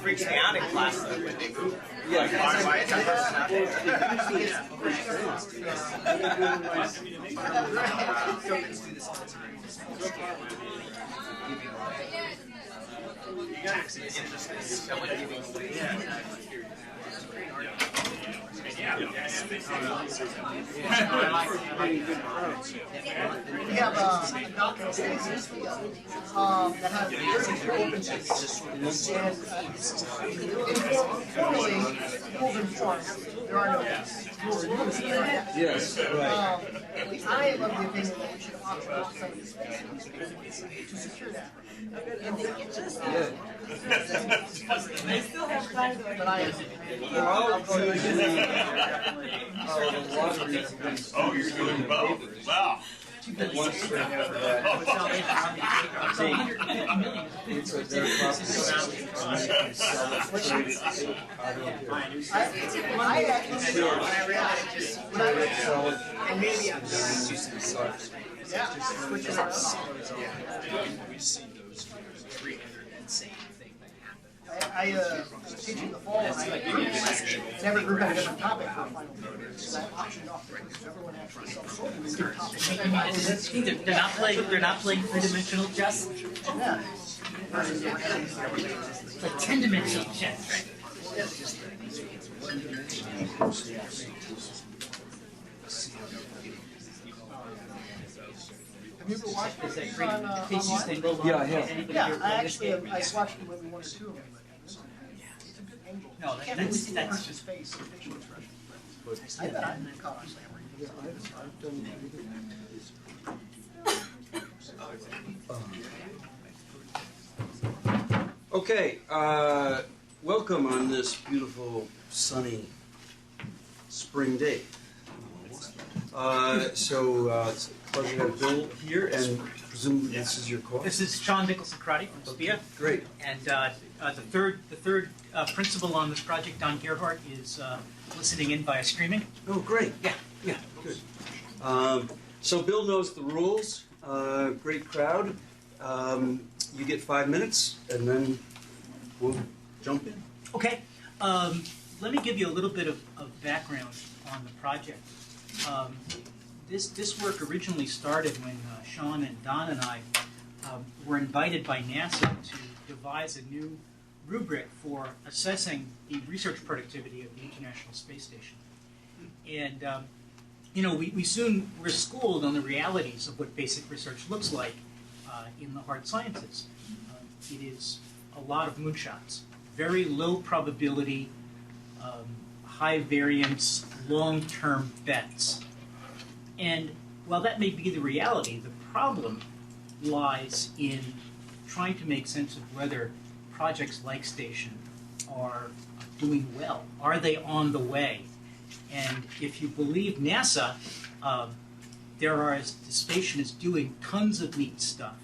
freaks me out in class though when they move. Yeah, Why is that person not there? We have a document that has very open space. And formally, rules and forms, there are no rules. yes, right. At least I am of the opinion that we should auction off some of these spaces to secure that. They still have time to But I We're all doing the lottery. Oh, you're doing both. Wow. Once for that. It's a their property. I actually, when I And maybe I'm just using the soft. yeah, which is We see those 300 insane thing that happen. I was teaching the fall, and I every group had a different topic for a final paper. So I auctioned off the groups. Everyone actually self-sold with their topic. they're not playing three-dimensional chess. Yeah. Like 10-dimensional chess, right? Have you ever watched Is that this great? on Casey's online? thing goes on. Yeah, I have. Anybody Yeah, here I play this actually game? I watched maybe one or two of them. It's a good angle. No, You can't really see the that's- person's face and facial expression. I bet I'm caught on Okay, welcome on this beautiful, sunny spring day. Claudia, we have Bill here, and presumably this is your course. This is Sean Nicholson-Crotty from SPIA. Great. And the third principal on this project, Don Gerhardt, is listening in via streaming. Oh, great. Yeah. Good. So Bill knows the rules. Great crowd. You get 5 minutes, and then we'll jump in. Okay. Let me give you a little bit of background on the project. This work originally started when Sean and Don and I were invited by NASA to devise a new rubric for assessing the research productivity of the International Space Station. And we soon were schooled on the realities of what basic research looks like in the hard sciences. It is a lot of moonshots, very low probability, high variance, long-term bets. And while that may be the reality, the problem lies in trying to make sense of whether projects like Station are doing well. Are they on the way? And if you believe NASA, the station is doing tons of neat stuff.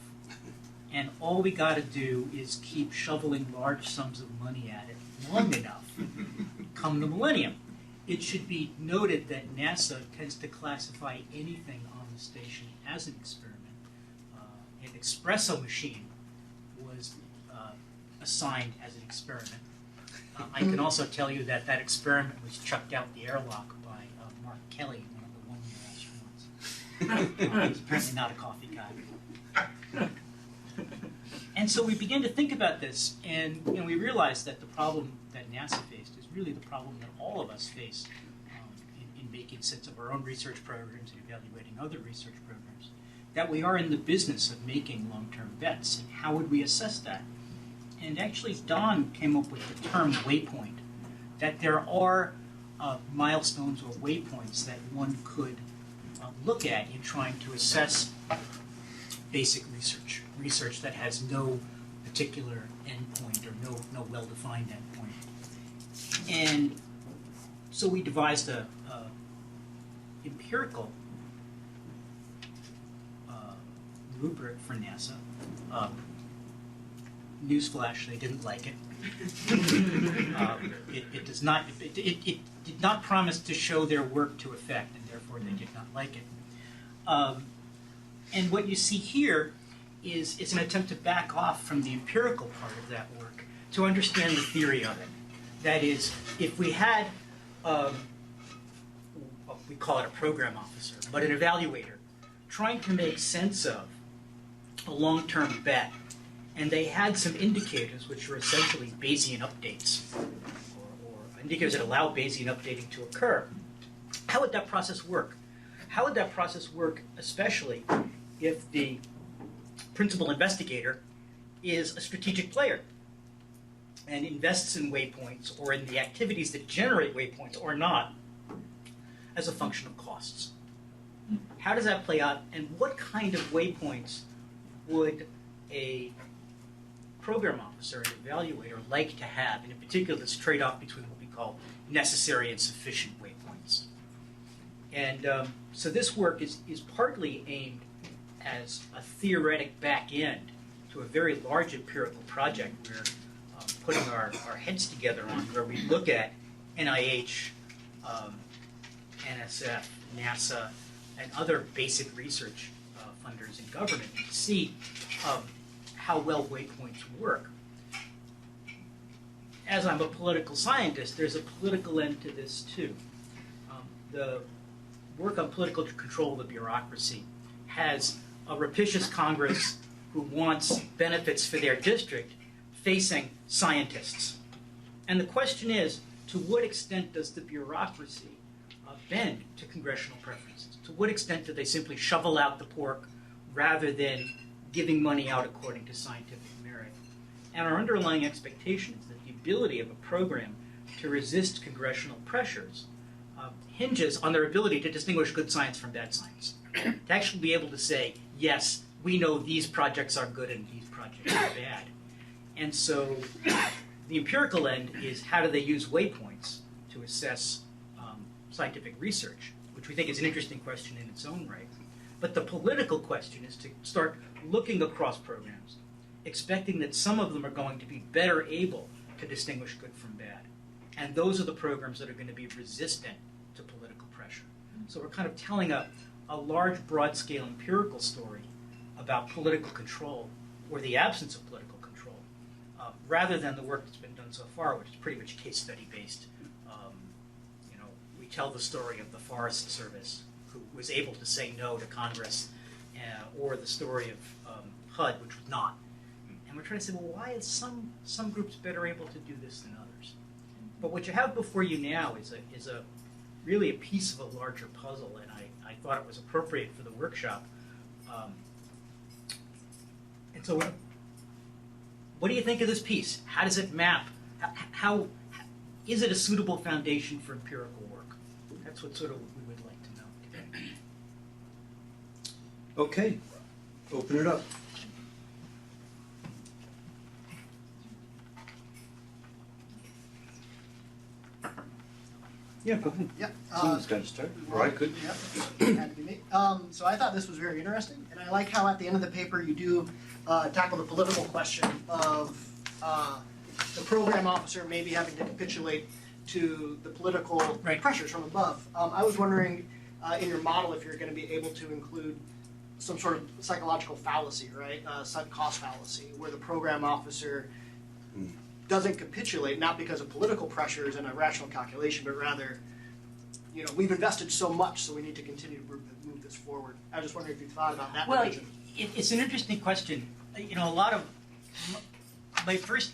And all we got to do is keep shoveling large sums of money at it long enough. Come the millennium. It should be noted that NASA tends to classify anything on the station as an experiment. An espresso machine was assigned as an experiment. I can also tell you that experiment was chucked out the airlock by Mark Kelly, one of the 1-year astronauts. He's apparently not a coffee guy. And so we began to think about this, and we realized that the problem that NASA faced is really the problem that all of us face in making sense of our own research programs and evaluating other research programs, that we are in the business of making long-term bets, and how would we assess that? And actually, Don came up with the term waypoint, that there are milestones or waypoints that one could look at in trying to assess basic research that has no particular endpoint or no well-defined endpoint. And so we devised a empirical rubric for NASA. Newsflash, they didn't like it. It did not promise to show their work to effect, and therefore they did not like it. And what you see here is an attempt to back off from the empirical part of that work to understand the theory of it. That is, if we had, well, we call it a program officer, but an evaluator, trying to make sense of a long-term bet, and they had some indicators which are essentially Bayesian updates, or indicators that allow Bayesian updating to occur, how would that process work? How would that process work, especially if the principal investigator is a strategic player and invests in waypoints or in the activities that generate waypoints or not as a function of costs? How does that play out, and what kind of waypoints would a program officer, an evaluator, like to have, and in particular this trade-off between what we call necessary and sufficient waypoints? And so this work is partly aimed as a theoretic back end to a very large empirical project we're putting our heads together on, where we look at NIH, NSF, NASA, and other basic research funders in government to see how well waypoints work. As I'm a political scientist, there's a political end to this too. The work on political control of the bureaucracy has a rapacious Congress who wants benefits for their district facing scientists. And the question is, to what extent does the bureaucracy bend to congressional preferences? To what extent do they simply shovel out the pork rather than giving money out according to scientific merit? And our underlying expectation is that the ability of a program to resist congressional pressures hinges on their ability to distinguish good science from bad science. To actually be able to say, yes, we know these projects are good and these projects are bad. And so the empirical end is, how do they use waypoints to assess scientific research, which we think is an interesting question in its own right. But the political question is to start looking across programs, expecting that some of them are going to be better able to distinguish good from bad. And those are the programs that are going to be resistant to political pressure. So we're kind of telling a large, broad-scale empirical story about political control, or the absence of political control, rather than the work that's been done so far, which is pretty much case study based. We tell the story of the Forest Service, who was able to say no to Congress, or the story of HUD, which was not. And we're trying to say, well, why is some groups better able to do this than others? But what you have before you now is a really a piece of a larger puzzle, and I thought it was appropriate for the workshop. And so what do you think of this piece? How does it map? How is it a suitable foundation for empirical work? That's what sort of we would like to know today. Okay, open it up. Yeah, go ahead. Yeah. Someone's got to start. Or I could. Yeah, had to be me. So I thought this was very interesting, and I like how at the end of the paper you do tackle the political question of the program officer maybe having to capitulate to the political pressures from above. I was wondering in your model if you're going to be able to include some sort of psychological fallacy, right? Sunk cost fallacy, where the program officer doesn't capitulate, not because of political pressures and a rational calculation, but rather, we've invested so much, so we need to continue to move this forward. I was just wondering if you thought about that. Well, it's an interesting question. A lot of my first,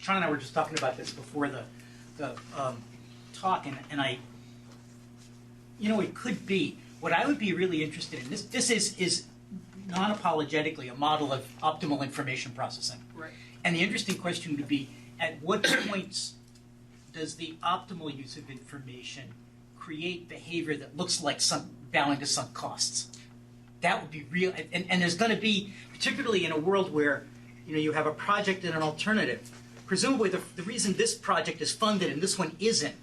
Sean and I were just talking about this before the talk, and I, it could be. What I would be really interested in, this is non-apologetically a model of optimal information processing. Right. And the interesting question would be, at what points does the optimal use of information create behavior that looks like bowing to sunk costs? That would be real, and there's going to be, particularly in a world where you have a project and an alternative. Presumably, the reason this project is funded and this one isn't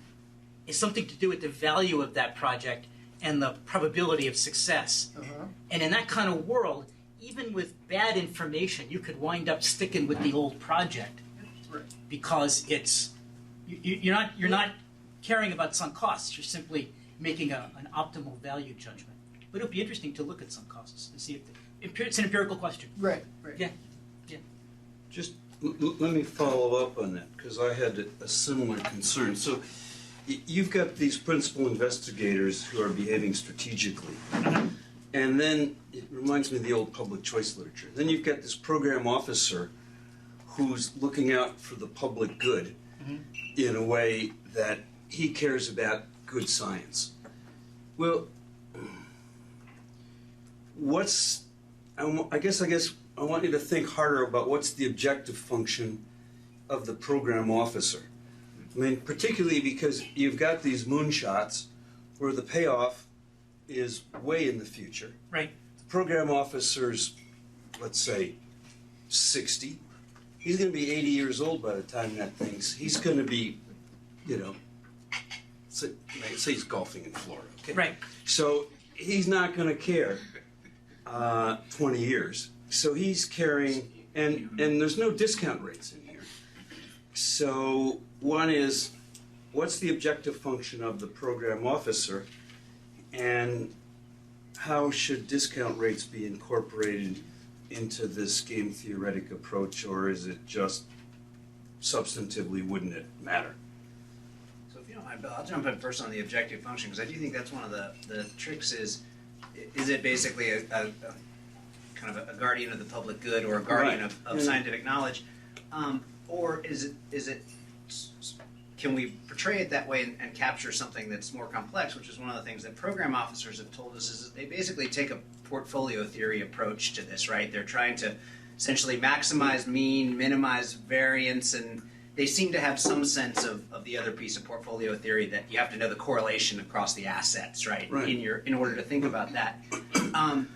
is something to do with the value of that project and the probability of success. Uh-huh. And in that kind of world, even with bad information, you could wind up sticking with the old project because you're not caring about sunk costs. You're simply making an optimal value judgment. But it would be interesting to look at sunk costs to see if It's an empirical question. Right. Yeah. Just let me follow up on that, because I had a similar concern. So you've got these principal investigators who are behaving strategically. And then it reminds me of the old public choice literature. Then you've got this program officer who's looking out for the public good in a way that he cares about good science. Well, I guess I want you to think harder about what's the objective function of the program officer. I mean, particularly because you've got these moonshots where the payoff is way in the future. Right. The program officer's, let's say, 60. He's going to be 80 years old by the time he's going to be, say he's golfing in Florida. Okay? Right. So he's not going to care 20 years. So he's carrying, and there's no discount rates in here. So one is, what's the objective function of the program officer, and how should discount rates be incorporated into this game theoretic approach, or is it just substantively, wouldn't it matter? So if you don't mind, Bill, I'll jump in first on the objective function, because I do think that's one of the tricks is it basically a kind of a guardian of the public good or a guardian of scientific knowledge, or is it can we portray it that way and capture something that's more complex, which is one of the things that program officers have told us, is that they basically take a portfolio theory approach to this, right? They're trying to essentially maximize mean, minimize variance, and they seem to have some sense of the other piece of portfolio theory, that you have to know the correlation across the assets, right? In order to think about that. And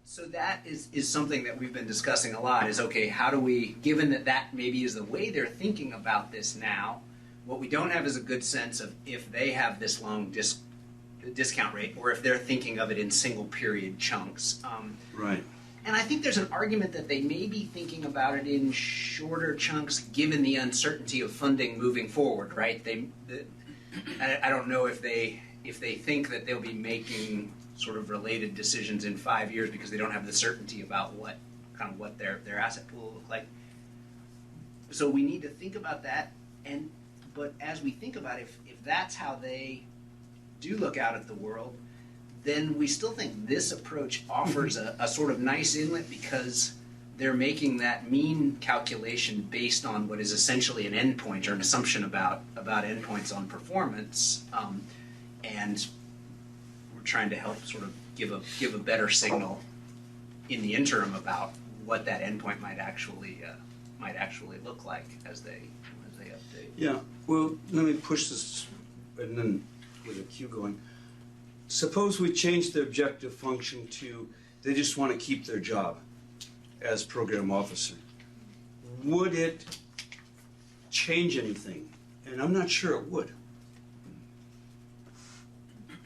so that is something that we've been discussing a lot, is, okay, how do we, given that maybe is the way they're thinking about this now, what we don't have is a good sense of if they have this long discount rate, or if they're thinking of it in single period chunks. Right. And I think there's an argument that they may be thinking about it in shorter chunks, given the uncertainty of funding moving forward, right? I don't know if they think that they'll be making sort of related decisions in 5 years because they don't have the certainty about what their asset pool will look like. So we need to think about that, but as we think about it, if that's how they do look out at the world, then we still think this approach offers a sort of nice inlet, because they're making that mean calculation based on what is essentially an endpoint, or an assumption about endpoints on performance, and we're trying to help sort of give a better signal in the interim about what that endpoint might actually look like as they update. Yeah. Well, let me push this, and then with a cue going. Suppose we change the objective function to, they just want to keep their job as program officer. Would it change anything? And I'm not sure it would.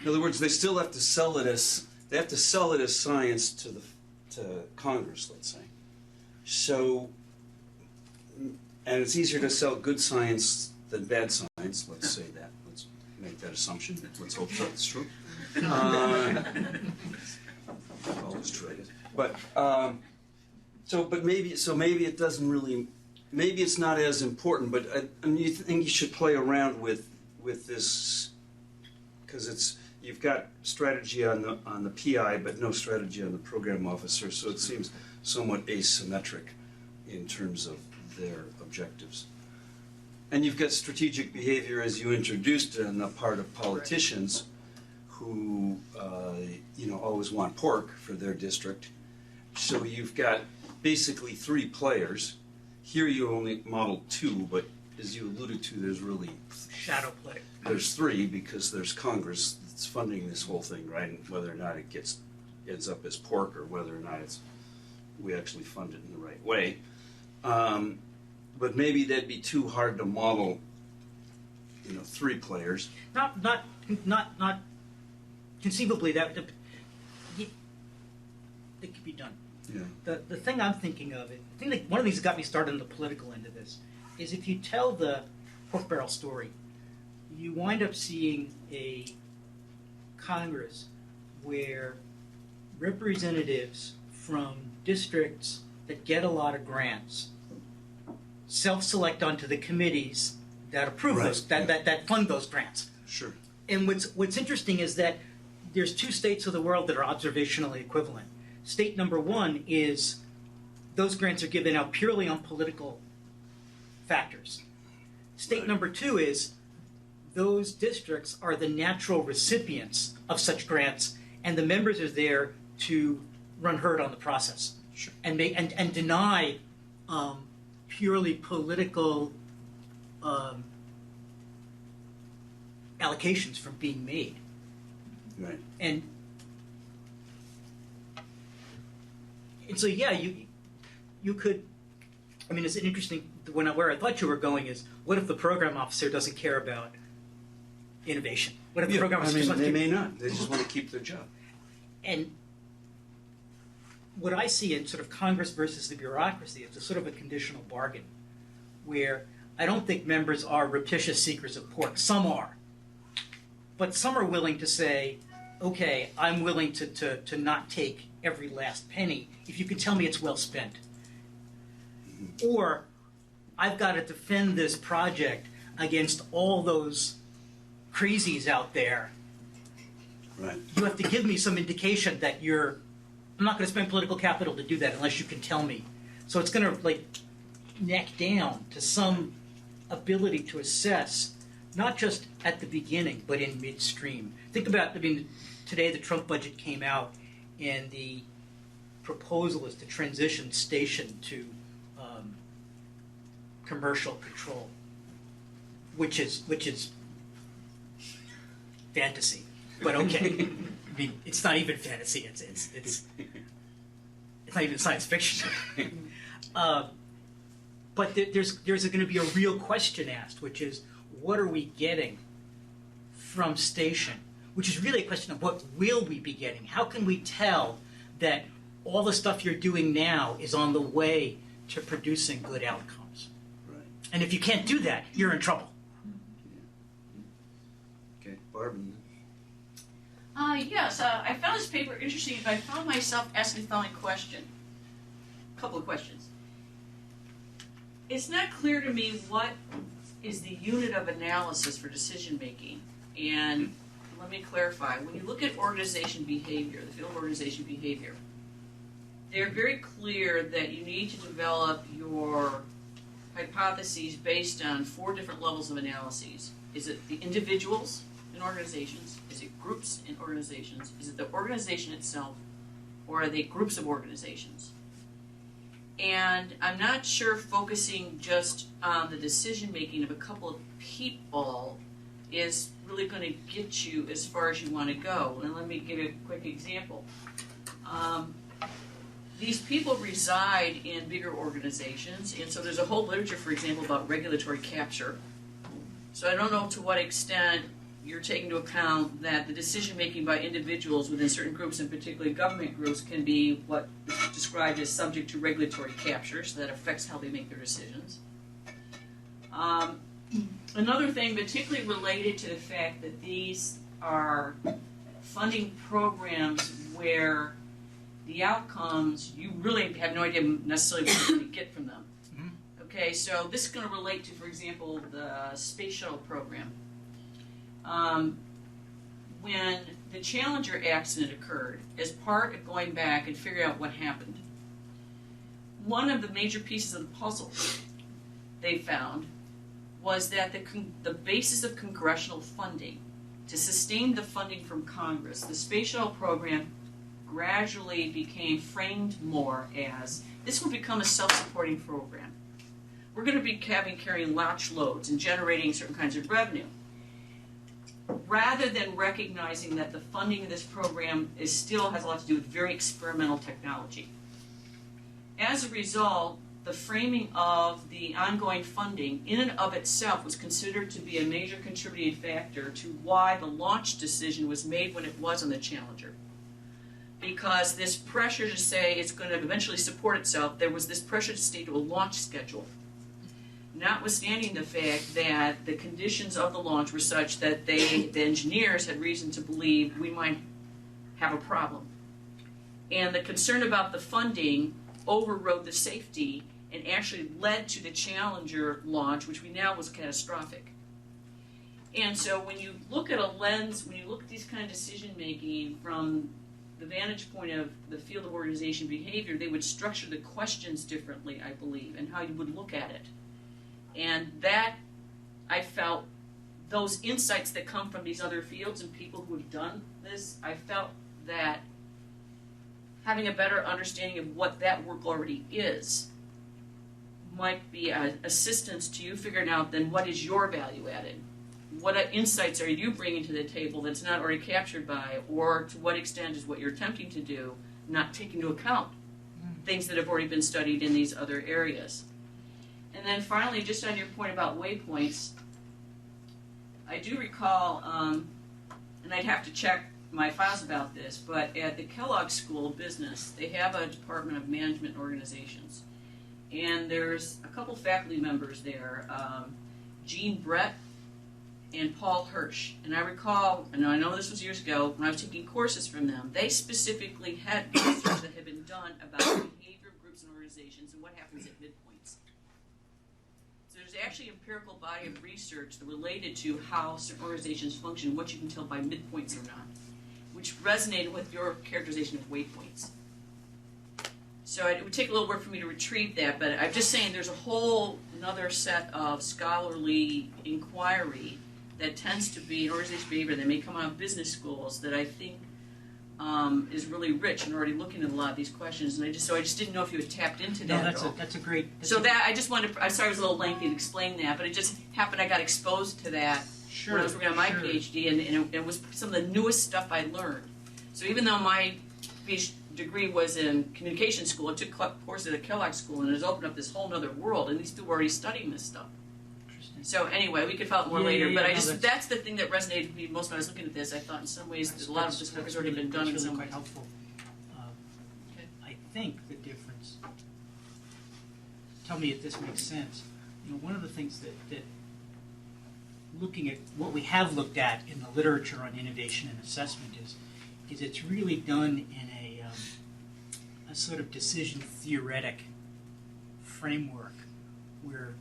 In other words, they still have to sell it as science to Congress, let's say. So, and it's easier to sell good science than bad science. Let's say that. Let's make that assumption. Let's hope that's true. Always try it. But maybe it doesn't really. Maybe it's not as important. But I mean, you think you should play around with this, because you've got strategy on the PI, but no strategy on the program officer. So it seems somewhat asymmetric in terms of their objectives. And you've got strategic behavior, as you introduced, on the part of politicians who always want pork for their district. So you've got basically 3 players. Here you only model 2, but as you alluded to, there's really Shadow play. There's 3, because there's Congress that's funding this whole thing, right? And whether or not it ends up as pork, or whether or not we actually fund it in the right way. But maybe that'd be too hard to model. 3 players. Not conceivably that it could be done. Yeah. The thing I'm thinking of, one of the things that got me started on the political end of this, is if you tell the pork barrel story, you wind up seeing a Congress where representatives from districts that get a lot of grants self-select onto the committees that approve Right. those, that fund those grants. Sure. And what's interesting is that there's two states of the world that are observationally equivalent. State number one is those grants are given out purely on political factors. State Right. number two is those districts are the natural recipients of such grants, and the members are there to run herd on the process. Sure. And deny purely political allocations from being made. Right. And so yeah, you could. I mean, it's an interesting. Where I thought you were going is, what if the program officer doesn't care about innovation? What if the program officer just wants they to may not. They just want to keep their job. And what I see in sort of Congress versus the bureaucracy is a sort of a conditional bargain, where I don't think members are rapacious seekers of pork. Some are. But some are willing to say, okay, I'm willing to not take every last penny if you can tell me it's well spent. Or I've got to defend this project against all those crazies out there. Right. You have to give me some indication that I'm not going to spend political capital to do that unless you can tell me. So it's going to neck down to some ability to assess, not just at the beginning, but in midstream. Think about, today the Trump budget came out, and the proposal is to transition station to commercial control, which is fantasy. But okay, it's not even fantasy. It's not even science fiction. But there's going to be a real question asked, which is, what are we getting from station? Which is really a question of what will we be getting? How can we tell that all the stuff you're doing now is on the way to producing good outcomes? Right. And if you can't do that, you're in trouble. Okay, Barbara. Yes, I found this paper interesting, and I found myself asking the following question. A couple of questions. It's not clear to me what is the unit of analysis for decision making. And let me clarify. When you look at organization behavior, the field of organization behavior, they're very clear that you need to develop your hypotheses based on 4 different levels of analyses. Is it the individuals in organizations? Is it groups in organizations? Is it the organization itself? Or are they groups of organizations? And I'm not sure focusing just on the decision making of a couple of people is really going to get you as far as you want to go. And let me give you a quick example. These people reside in bigger organizations, and so there's a whole literature, for example, about regulatory capture. So I don't know to what extent you're taking into account that the decision making by individuals within certain groups, and particularly government groups, can be what is described as subject to regulatory capture, so that affects how they make their decisions. Another thing, particularly related to the fact that these are funding programs where the outcomes, you really have no idea necessarily what you're going to get from them. Okay, so this is going to relate to, for example, the space shuttle program. When the Challenger accident occurred, as part of going back and figuring out what happened, one of the major pieces of the puzzle they found was that the basis of congressional funding, to sustain the funding from Congress, the space shuttle program gradually became framed more as, this will become a self-supporting program. We're going to be carrying launch loads and generating certain kinds of revenue, rather than recognizing that the funding of this program still has a lot to do with very experimental technology. As a result, the framing of the ongoing funding in and of itself was considered to be a major contributing factor to why the launch decision was made when it was on the Challenger. Because this pressure to say it's going to eventually support itself, there was this pressure to stay to a launch schedule. Notwithstanding the fact that the conditions of the launch were such that the engineers had reason to believe we might have a problem. And the concern about the funding overrode the safety and actually led to the Challenger launch, which we know was catastrophic. And so when you look at a lens, when you look at these kind of decision making from the vantage point of the field of organization behavior, they would structure the questions differently, I believe, and how you would look at it. And that, I felt, those insights that come from these other fields and people who have done this, I felt that having a better understanding of what that work already is might be an assistance to you figuring out then what is your value added. What insights are you bringing to the table that's not already captured by, or to what extent is what you're attempting to do not taking into account things that have already been studied in these other areas. And then finally, just on your point about waypoints, I do recall, and I'd have to check my files about this, but at the Kellogg School of Business, they have a Department of Management and Organizations. And there's a couple faculty members there, Jean Brett and Paul Hirsch. And I recall, and I know this was years ago, when I was taking courses from them, they specifically had research that had been done about behavior of groups and organizations and what happens at midpoints. So there's actually an empirical body of research that related to how certain organizations function, what you can tell by midpoints or not, which resonated with your characterization of waypoints. So it would take a little work for me to retrieve that, but I'm just saying there's a whole another set of scholarly inquiry that tends to be an organizational behavior that may come out of business schools that I think is really rich and already looking at a lot of these questions. And I just didn't know if you had tapped into that. No, that's a great. I just wanted. I'm sorry, it was a little lengthy to explain that, but it just happened. I got exposed to that when I was working on my PhD, and it was some of the newest stuff I learned. So even though my PhD degree was in communication school, I took courses at a Kellogg school, and it has opened up this whole other world, and these people were already studying this stuff. Interesting. So anyway, we could follow up more later, but that's the thing that resonated with me most when I was looking at this. I thought in some ways a lot of this work has already been done in some ways. Quite helpful. Okay. I think the difference, tell me if this makes sense, one of the things that looking at what we have looked at in the literature on innovation and assessment is it's really done in a sort of decision theoretic framework where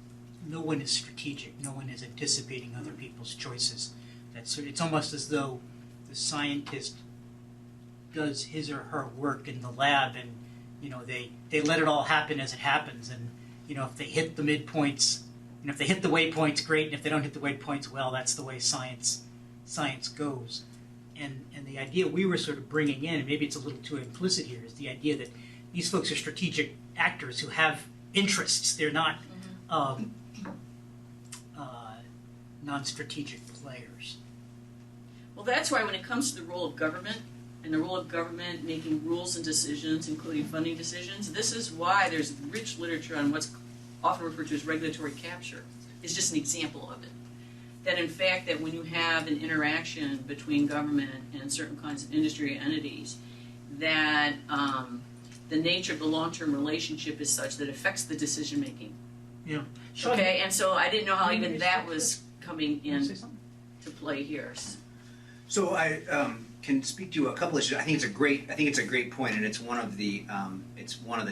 no one is strategic, no one is anticipating other people's choices. It's almost as though the scientist does his or her work in the lab, and they let it all happen as it happens, and if they hit the midpoints, if they hit the waypoints, great, and if they don't hit the waypoints, well, that's the way science goes. And the idea we were sort of bringing in, and maybe it's a little too implicit here, is the idea that these folks are strategic actors who have interests. They're not non-strategic players. Well, that's why when it comes to the role of government, and the role of government making rules and decisions, including funding decisions, this is why there's rich literature on what's often referred to as regulatory capture. It's just an example of it. That in fact, that when you have an interaction between government and certain kinds of industry entities, that the nature of the long-term relationship is such that it affects the decision making. Yeah. Okay, and so I didn't know how even that was coming in to play here. So I can speak to a couple issues. I think it's a great point, and it's one of the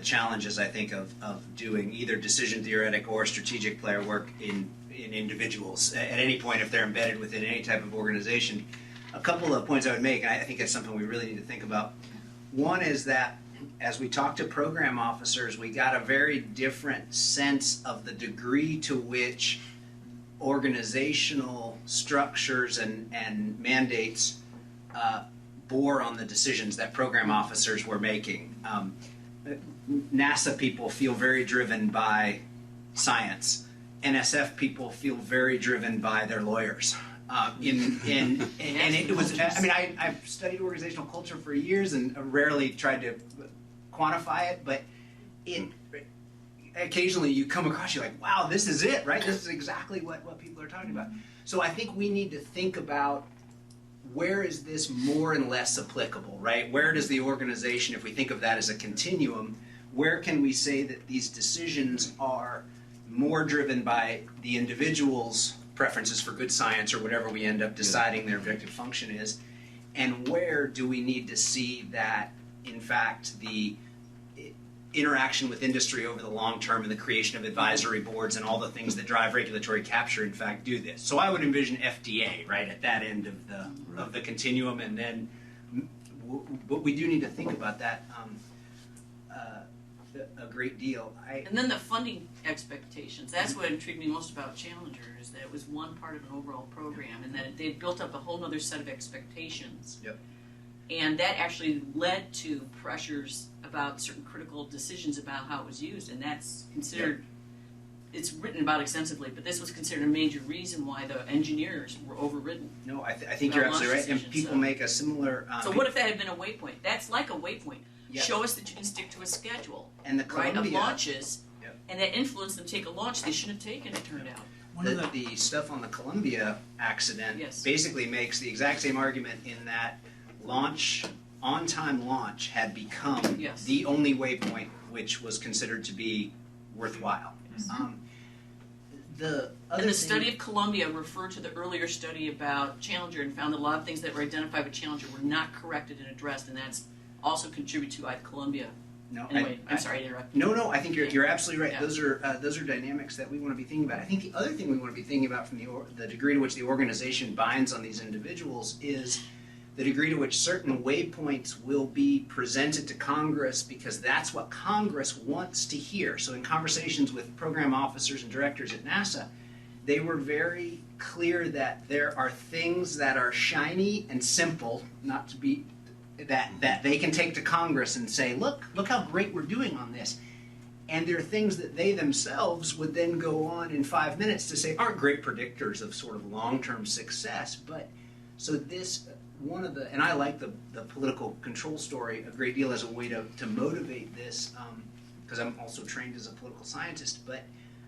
challenges I think of doing either decision theoretic or strategic player work in individuals at any point if they're embedded within any type of organization. A couple of points I would make, and I think it's something we really need to think about. One is that as we talk to program officers, we got a very different sense of the degree to which organizational structures and mandates bore on the decisions that program officers were making. NASA people feel very driven by science. NSF people feel very driven by their lawyers. And it was, I mean, I've studied organizational culture for years and rarely tried to quantify it, but occasionally you come across, you're like, wow, this is it, right? This is exactly what people are talking about. So I think we need to think about where is this more and less applicable, right? Where does the organization, if we think of that as a continuum, where can we say that these decisions are more driven by the individual's preferences for good science or whatever we end up deciding their objective function is, and where do we need to see that in fact, the interaction with industry over the long term and the creation of advisory boards and all the things that drive regulatory capture, in fact, do this. So I would envision FDA right at that end of the continuum, and then, but we do need to think about that a great deal. And then the funding expectations. That's what intrigued me most about Challenger, is that it was one part of an overall program, and that they built up a whole other set of expectations. Yep. And that actually led to pressures about certain critical decisions about how it was used, and that's considered, it's written about extensively, but this was considered a major reason why the engineers were overridden. No, I think you're absolutely right, and people make a similar... so what if that had been a waypoint? That's like a waypoint. Yeah. Show us that you can stick to a schedule, and the right, Columbia, of launches, Yep. and that influenced them to take a launch they shouldn't have taken, it turned out. the stuff on the Columbia accident Yes. basically makes the exact same argument in that on-time launch had become Yes. the only waypoint which was considered to be worthwhile. The other And the thing- study of Columbia referred to the earlier study about Challenger and found that a lot of things that were identified with Challenger were not corrected and addressed, and that's also contributed to why Columbia. No, Anyway, I'm sorry to interrupt. No, I think you're absolutely right. Yeah. Those are dynamics that we want to be thinking about. I think the other thing we want to be thinking about from the degree to which the organization binds on these individuals is the degree to which certain waypoints will be presented to Congress, because that's what Congress wants to hear. So in conversations with program officers and directors at NASA, they were very clear that there are things that are shiny and simple, not to be that they can take to Congress and say, look how great we're doing on this. And there are things that they themselves would then go on in 5 minutes to say aren't great predictors of sort of long-term success. But so this, one of the, and I like the political control story a great deal as a way to motivate this, because I'm also trained as a political scientist. But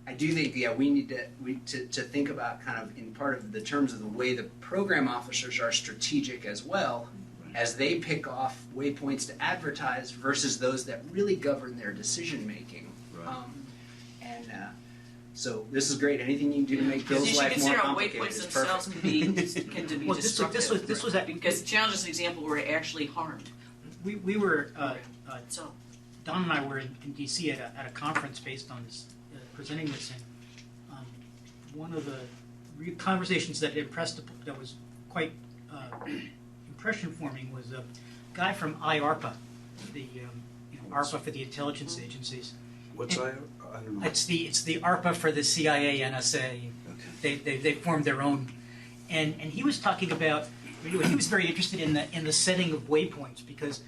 I do think, we need to think about kind of in part of the terms of the way the program officers are strategic as well, as they pick off waypoints to advertise versus those that really govern their decision making. Right. So this is great. Anything you can do to make Because Bill's you should life more consider how complicated waypoints is themselves perfect. can be Well, destructive. this was Because Challenger is an example where it actually harmed. we were So Don and I were in DC at a conference based on this, presenting this, and one of the conversations that that was quite impression forming was a guy from IARPA, the ARPA for the intelligence agencies. What's I don't know. It's the ARPA for the CIA, NSA. Okay. They formed their own, and he was talking about. He was very interested in the setting of waypoints, because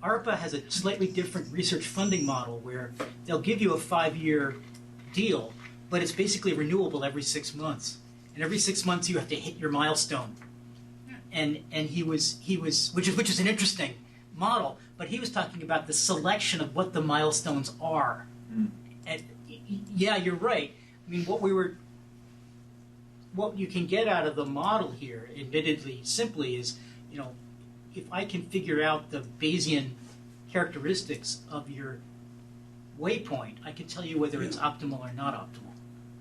ARPA has a slightly different research funding model where they'll give you a 5-year deal, but it's basically renewable every 6 months, and every 6 months you have to hit your milestone. And he was which is an interesting model, but he was talking about the selection of what the milestones are. And yeah, you're right. I mean, what you can get out of the model here, admittedly simply, is, if I can figure out the Bayesian characteristics of your waypoint, I can tell you whether it's optimal or not optimal.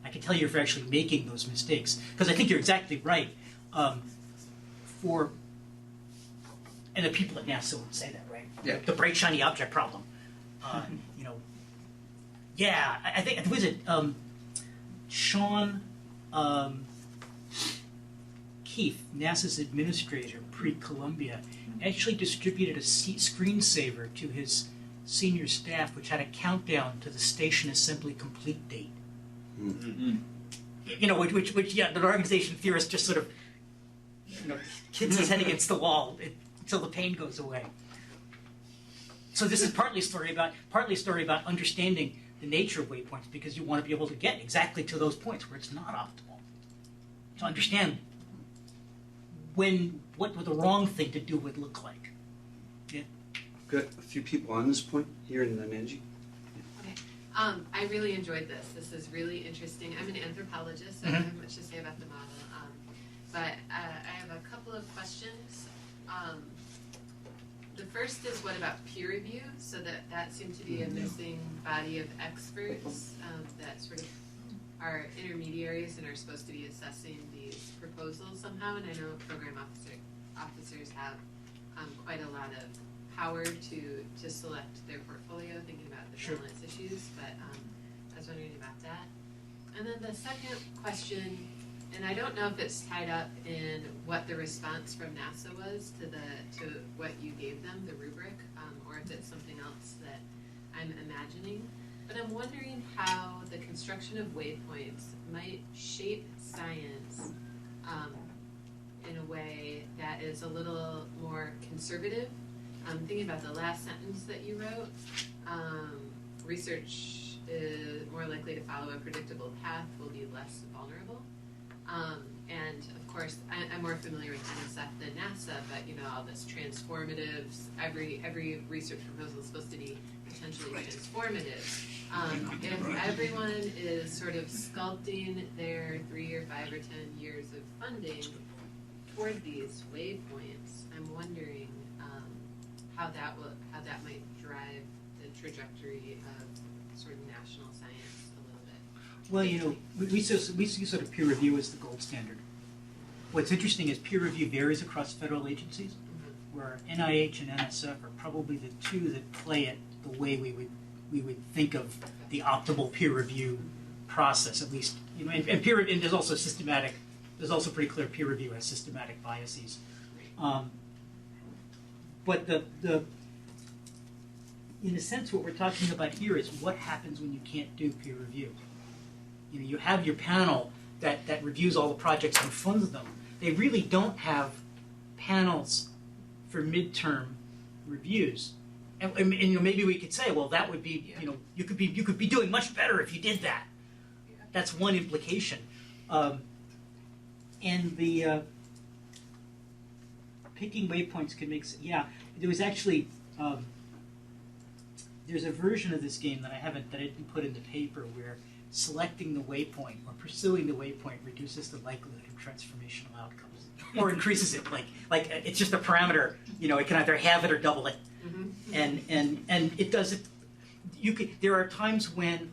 I can tell you if you're actually making those mistakes, because I think you're exactly right. And the people at NASA would say that, right? Yeah. The bright shiny object problem. Yeah, I think, was it Sean Keefe, NASA's administrator pre-Columbia, actually distributed a screensaver to his senior staff, which had a countdown to the station assembly complete date. Mm-hmm. Which the organization theorist just sort of hits his head against the wall until the pain goes away. So this is partly a story about understanding the nature of waypoints, because you want to be able to get exactly to those points where it's not optimal. To understand what the wrong thing to do would look like. Yeah. Got a few people on this point here, and then Angie. Okay. I really enjoyed this. This is really interesting. I'm an anthropologist, so I don't have much to say about the model. But I have a couple of questions. The first is, what about peer review? So that seemed to be a missing body of experts that sort of are intermediaries and are supposed to be assessing these proposals somehow. And I know program officers have quite a lot of empowered to select their portfolio, thinking about the Sure. balance issues, but I was wondering about that. And then the second question, and I don't know if it's tied up in what the response from NASA was to what you gave them, the rubric, or if it's something else that I'm imagining. But I'm wondering how the construction of waypoints might shape science in a way that is a little more conservative. I'm thinking about the last sentence that you wrote. Research is more likely to follow a predictable path, will be less vulnerable. And of course, I'm more familiar with NSF than NASA, but you know, all this transformatives, every research proposal is supposed to be potentially transformative. If everyone is sort of sculpting their 3 or 5 or 10 years of funding toward these waypoints, I'm wondering how that might drive the trajectory of sort of national science a little bit. Well, you know, we see sort of peer review as the gold standard. What's interesting is peer review varies across federal agencies, where NIH and NSF are probably the two that play it the way we would think of the optimal peer review process, at least. You know, and there's also systematic. There's also pretty clear peer review has systematic biases. But in a sense, what we're talking about here is what happens when you can't do peer review. You know, you have your panel that reviews all the projects and funds them. They really don't have panels for midterm reviews. And you know, maybe we could say, well, that would be, you know, you could be doing much better if you did that. That's one implication. And the picking waypoints can make, yeah, there was actually, there's a version of this game that I didn't put in the paper where selecting the waypoint or pursuing the waypoint reduces the likelihood of transformational outcomes, or increases it. Like it's just a parameter. You know, it can either have it or double it, and it does it. There are times when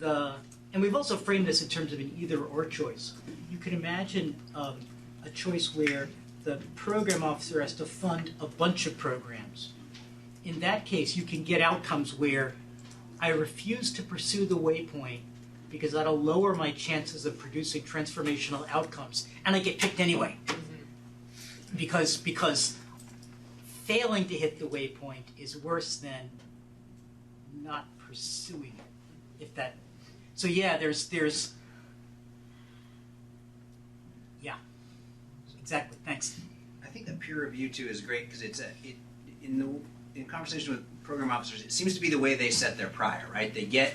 and we've also framed this in terms of an either or choice. You can imagine a choice where the program officer has to fund a bunch of programs. In that case, you can get outcomes where I refuse to pursue the waypoint because that'll lower my chances of producing transformational outcomes, and I get picked anyway. Because failing to hit the waypoint is worse than not pursuing it. If that, so yeah, there's yeah, exactly. Thanks. I think that peer review too is great because in conversation with program officers, it seems to be the way they set their prior, right?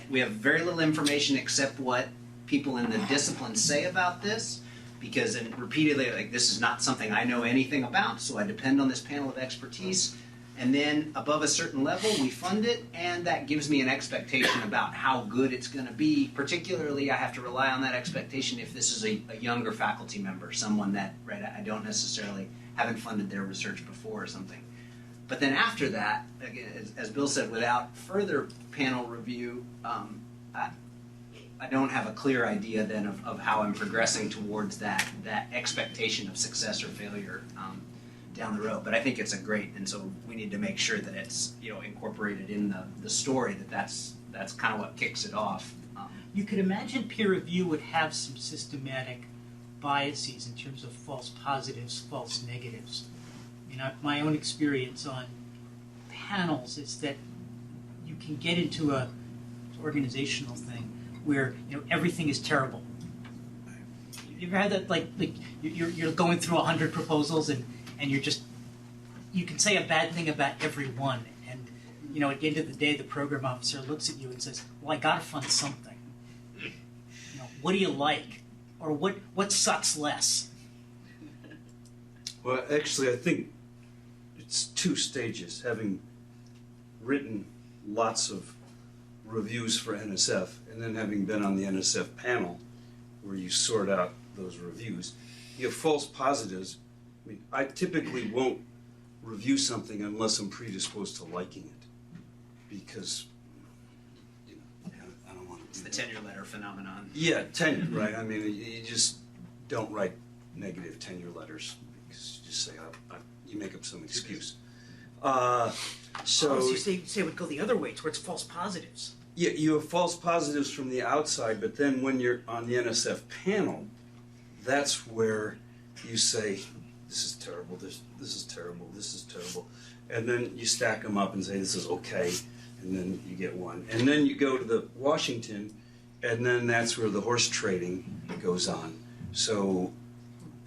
We have very little information except what people in the discipline say about this, because and repeatedly, like, this is not something I know anything about, so I depend on this panel of expertise. And then above a certain level, we fund it, and that gives me an expectation about how good it's going to be. Particularly, I have to rely on that expectation if this is a younger faculty member, someone that, right, I don't necessarily haven't funded their research before or something. But then after that, again, as Bill said, without further panel review, I don't have a clear idea then of how I'm progressing towards that expectation of success or failure down the road. But I think it's and so we need to make sure that it's, you know, incorporated in the story, that's kind of what kicks it off. You could imagine peer review would have some systematic biases in terms of false positives, false negatives. You know, my own experience on panels is that you can get into a organizational thing where, you know, everything is terrible. You ever had that, like you're going through 100 proposals and you can say a bad thing about every one, and you know, at the end of the day, the program officer looks at you and says, "Well, I got to fund something. You know, what do you like, or what sucks less?" Well, actually, I think it's 2 stages. Having written lots of reviews for NSF, and then having been on the NSF panel, where you sort out those reviews, you have false positives. I mean, I typically won't review something unless I'm predisposed to liking it, because, you know, I don't want to. It's the tenure letter phenomenon. Yeah, tenure, right? I mean, you just don't write negative tenure letters because you just say you make up some excuse. So you say it would go the other way, towards false positives. yeah, you have false positives from the outside, but then when you're on the NSF panel, that's where you say, this is terrible, this is terrible, this is terrible. And then you stack them up and say, this is okay, and then you get one. And then you go to the Washington, and then that's where the horse trading goes on. So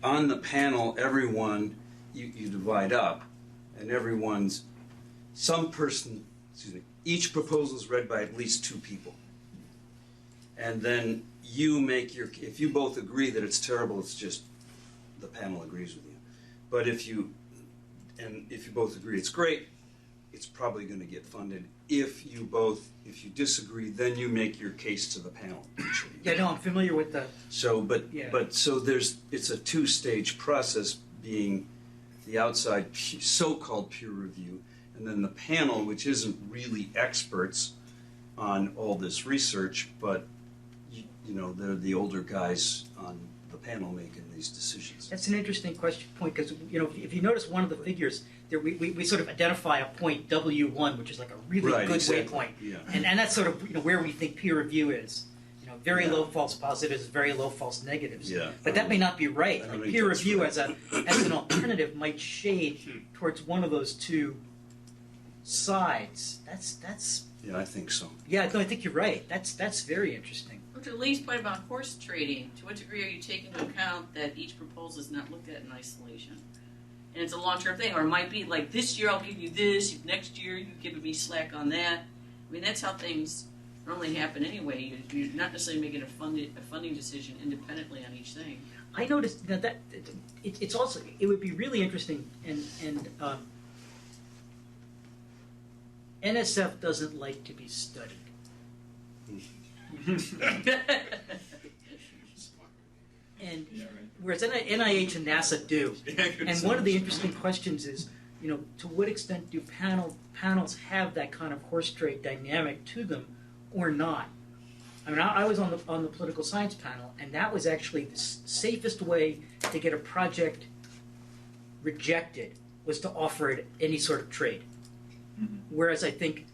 on the panel, everyone, you divide up, and each proposal is read by at least 2 people. And then you make if you both agree that it's terrible, it's just the panel agrees with you. But if you both agree it's great, it's probably going to get funded. If you disagree, then you make your case to the panel. Yeah, no, I'm familiar with the. So, Yeah. it's a 2-stage process, being the outside so-called peer review, and then the panel, which isn't really experts on all this research, but they're the older guys on the panel making these decisions. That's an interesting point, because if you notice one of the figures, there we sort of identify a point W1, which is like a really Right, good exactly. waypoint, Yeah. and that's sort of where we think peer review is. Very low false positives, very low false negatives. Yeah. But that may not be right. I don't Like think peer that's review right. as an alternative might shade towards one of those 2 sides. That's Yeah, I think so. yeah. No, I think you're right. That's very interesting. To Lee's point about horse trading, to what degree are you taking into account that each proposal is not looked at in isolation? And it's a long-term thing, or it might be like, this year I'll give you this, next year you're giving me slack on that. I mean, that's how things normally happen anyway. You're not necessarily making a funding decision independently on each thing. I noticed that it's also, it would be really interesting, and NSF doesn't like to be studied. And whereas NIH and NASA do. And one of the interesting questions is, to what extent do panels have that kind of horse trade dynamic to them, or not? I mean, I was on the political science panel, and that was actually the safest way to get a project rejected, was to offer it any sort of trade. Mm-hmm. Whereas I think,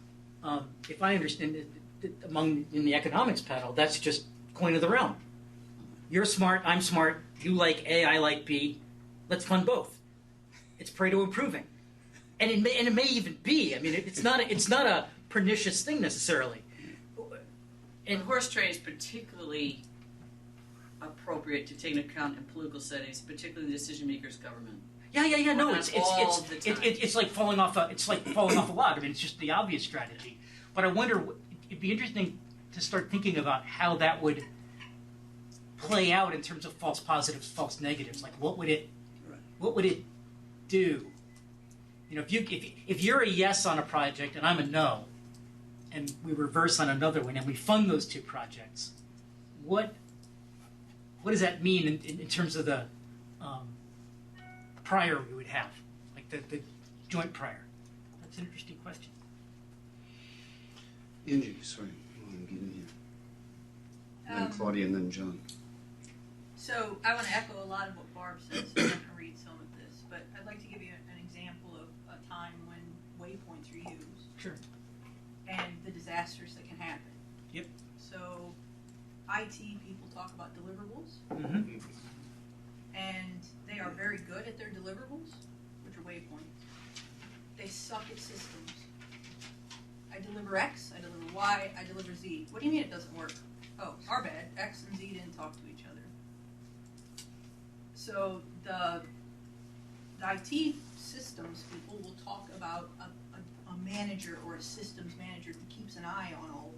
if I understand it, in the economics panel, that's just coin of the realm. You're smart, I'm smart, you like A, I like B, let's fund both. It's Pareto improving. And it may even be, I mean, it's not a pernicious thing necessarily. And horse trading is particularly appropriate to take into account in political settings, particularly the decision makers' government. Yeah. No, Not all the time. it's like falling off a log. I mean, it's just the obvious strategy. But I wonder, it'd be interesting to start thinking about how that would play out in terms of false positives, false negatives. Like, what would it do? If you're a yes on a project and I'm a no, and we reverse on another one, and we fund those 2 projects, what does that mean in terms of the prior we would have, like the joint prior? That's an interesting question. Angie, sorry, I want to get in here. And then Claudia, and then John. So I want to echo a lot of what Barb says. I'm going to read some of this, but I'd like to give you an example of a time when waypoints are used. Sure. And the disasters that can happen. Yep. So IT people talk about deliverables, Mm-hmm. and they are very good at their deliverables, which are waypoints. They suck at systems. I deliver X, I deliver Y, I deliver Z. What do you mean it doesn't work? Oh, our bad. X and Z didn't talk to each other. So the IT systems people will talk about a manager or a systems manager who keeps an eye on all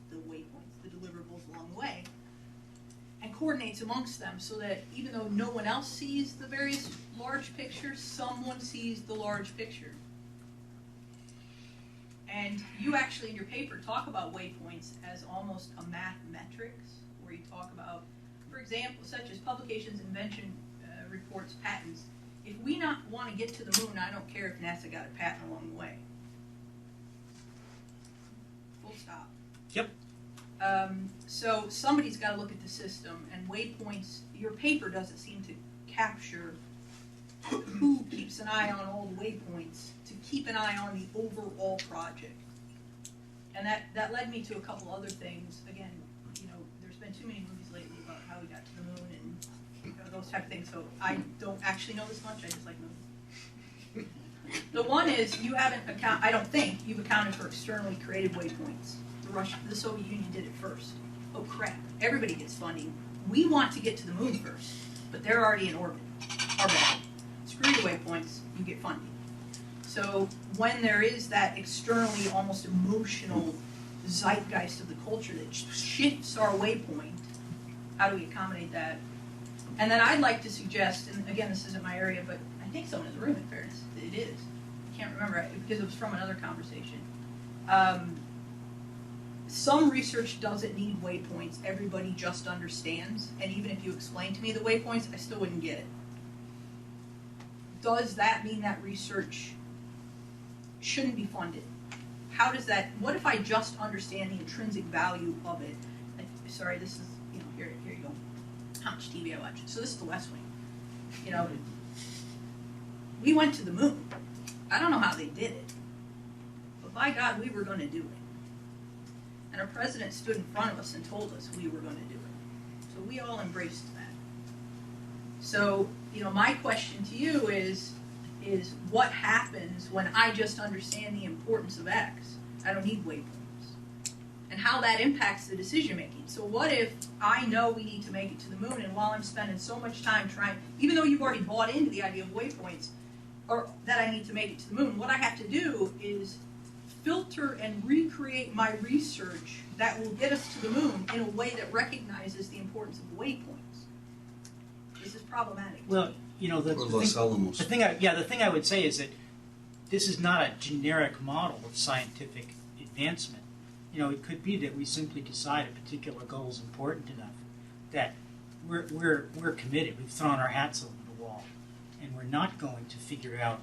the waypoints, the deliverables along the way, and coordinates amongst them so that even though no one else sees the various large pictures, someone sees the large picture. And you actually in your paper talk about waypoints as almost a math metrics, where you talk about, for example, such as publications, invention reports, patents. If we not want to get to the moon, I don't care if NASA got a patent along the way. Full stop. Yep. So somebody's got to look at the system, and waypoints, your paper doesn't seem to capture who keeps an eye on all the waypoints to keep an eye on the overall project. And that led me to a couple other things. Again, there's been too many movies lately about how we got to the moon and those type of things. So I don't actually know this much. I just like movies. The one is I don't think you've accounted for externally created waypoints. The Soviet Union did it first. Oh crap! Everybody gets funding. We want to get to the moon first, but they're already in orbit. Our bad. Screw the waypoints. You get funding. So when there is that externally almost emotional zeitgeist of the culture that shifts our waypoint, how do we accommodate that? And then I'd like to suggest, and again, this isn't my area, but I think someone in the room, in fairness, it is. I can't remember because it was from another conversation. Some research doesn't need waypoints. Everybody just understands. And even if you explain to me the waypoints, I still wouldn't get it. Does that mean that research shouldn't be funded? How does that, what if I just understand the intrinsic value of it? Sorry, this is, here you go. How much TV I watch. So this is the West Wing. We went to the moon. I don't know how they did it. But by God, we were going to do it. And our president stood in front of us and told us we were going to do it. So we all embraced that. So, my question to you is what happens when I just understand the importance of X? I don't need waypoints. And how that impacts the decision making. So what if I know we need to make it to the moon, and while I'm spending so much time trying, even though you've already bought into the idea of waypoints, or that I need to make it to the moon, what I have to do is filter and recreate my research that will get us to the moon in a way that recognizes the importance of waypoints. This is problematic. Well, the thing I would say is that this is not a generic model of scientific advancement. It could be that we simply decide a particular goal is important enough that we're committed. We've thrown our hats over the wall, and we're not going to figure out.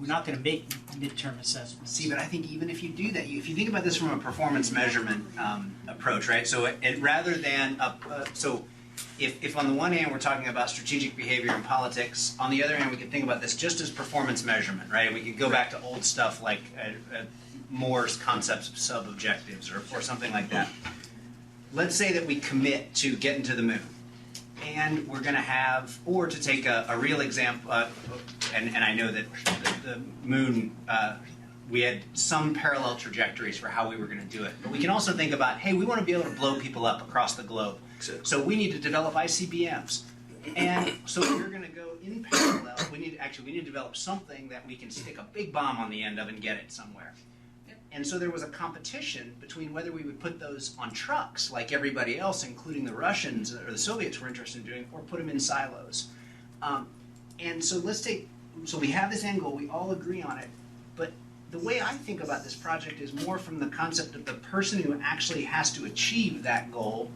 We're not going to make midterm assessments. See, but I think even if you do that, if you think about this from a performance measurement approach, right? So rather than if on the one hand we're talking about strategic behavior in politics, on the other hand we could think about this just as performance measurement, right? We could go back to old stuff like Moore's concepts of sub-objectives or something like that. Let's say that we commit to getting to the moon. And we're going to have, or to take a real example, and I know that the moon, we had some parallel trajectories for how we were going to do it. But we can also think about, hey, we want to be able to blow people up across the globe. So we need to develop ICBMs. And so we're going to go in parallel. We need to develop something that we can stick a big bomb on the end of and get it somewhere. And so there was a competition between whether we would put those on trucks like everybody else, including the Russians or the Soviets were interested in doing, or put them in silos. And so so we have this end goal, we all agree on it, but the way I think about this project is more from the concept of the person who actually has to achieve that goal.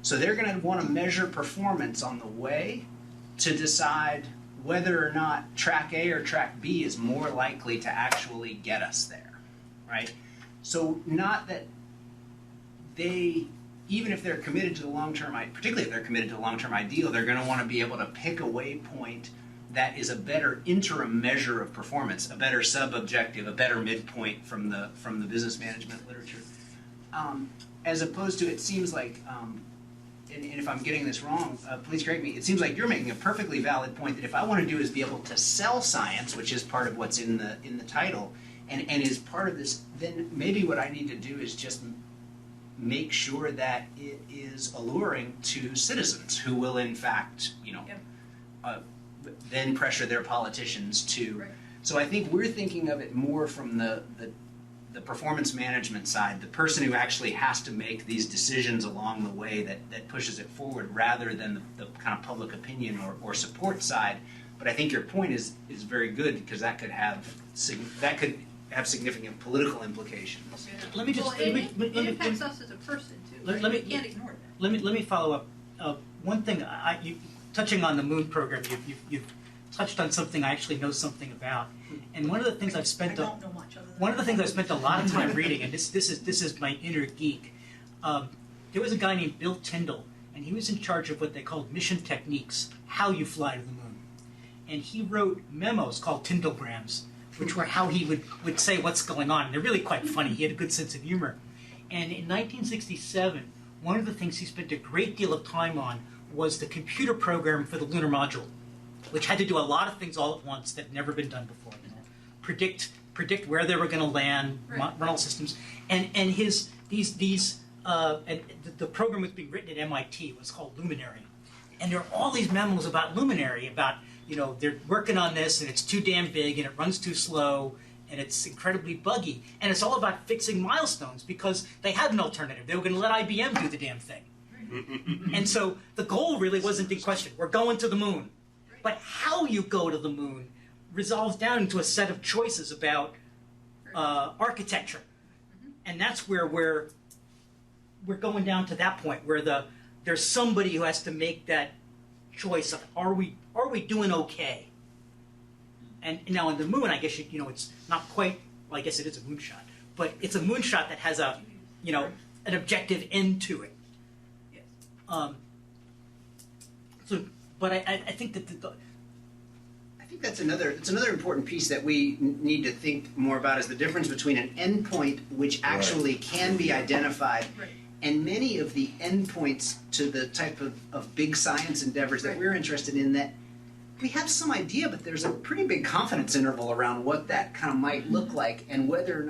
So they're going to want to measure performance on the way to decide whether or not track A or track B is more likely to actually get us there. Right? So not that even if they're committed to the long-term, particularly if they're committed to the long-term ideal, they're going to want to be able to pick a waypoint that is a better interim measure of performance, a better sub-objective, a better midpoint from the business management literature. As opposed to, it seems like, and if I'm getting this wrong, please correct me, it seems like you're making a perfectly valid point that if I want to do is be able to sell science, which is part of what's in the title, and is part of this, then maybe what I need to do is just make sure that it is alluring to citizens who will, in fact, then pressure their politicians to. Right. So I think we're thinking of it more from the performance management side, the person who actually has to make these decisions along the way that pushes it forward, rather than the kind of public opinion or support side. But I think your point is very good, because that could have significant political implications. Let me just. It impacts us as a person too. You can't ignore that. Let me follow up. One thing, touching on the moon program, you've touched on something I actually know something about, and one of the things I've spent I don't know much other than one of the things I've spent a lot of time reading, and this is my inner geek. There was a guy named Bill Tyndall, and he was in charge of what they called mission techniques, how you fly to the moon. and he wrote memos called Tyndallgrams, which were how he would say what's going on. And they're really quite funny. He had a good sense of humor. And in 1967, one of the things he spent a great deal of time on was the computer program for the lunar module, which had to do a lot of things all at once that had never been done before. You know, predict where they were going to land, run all systems, and the program was being written at MIT. It was called Luminary, and there are all these memos about Luminary, about, you know, they're working on this and it's too damn big and it runs too slow and it's incredibly buggy, and it's all about fixing milestones because they had an alternative. They were going to let IBM do the damn thing. And so the goal really wasn't in question. We're going to the moon. But how you go to the moon resolves down into a set of choices about architecture. And that's where we're going down to that point where there's somebody who has to make that choice of are we doing okay? And now on the moon, I guess you know, it's not quite, well, I guess it is a moonshot, but it's a moonshot that has a, you know, an objective end to it. But I think that I think it's another important piece that we need to think more about is the difference between an endpoint which actually can be identified and many of the endpoints to the type of big science endeavors that we're interested in, that we have some idea, but there's a pretty big confidence interval around what that kind of might look like and whether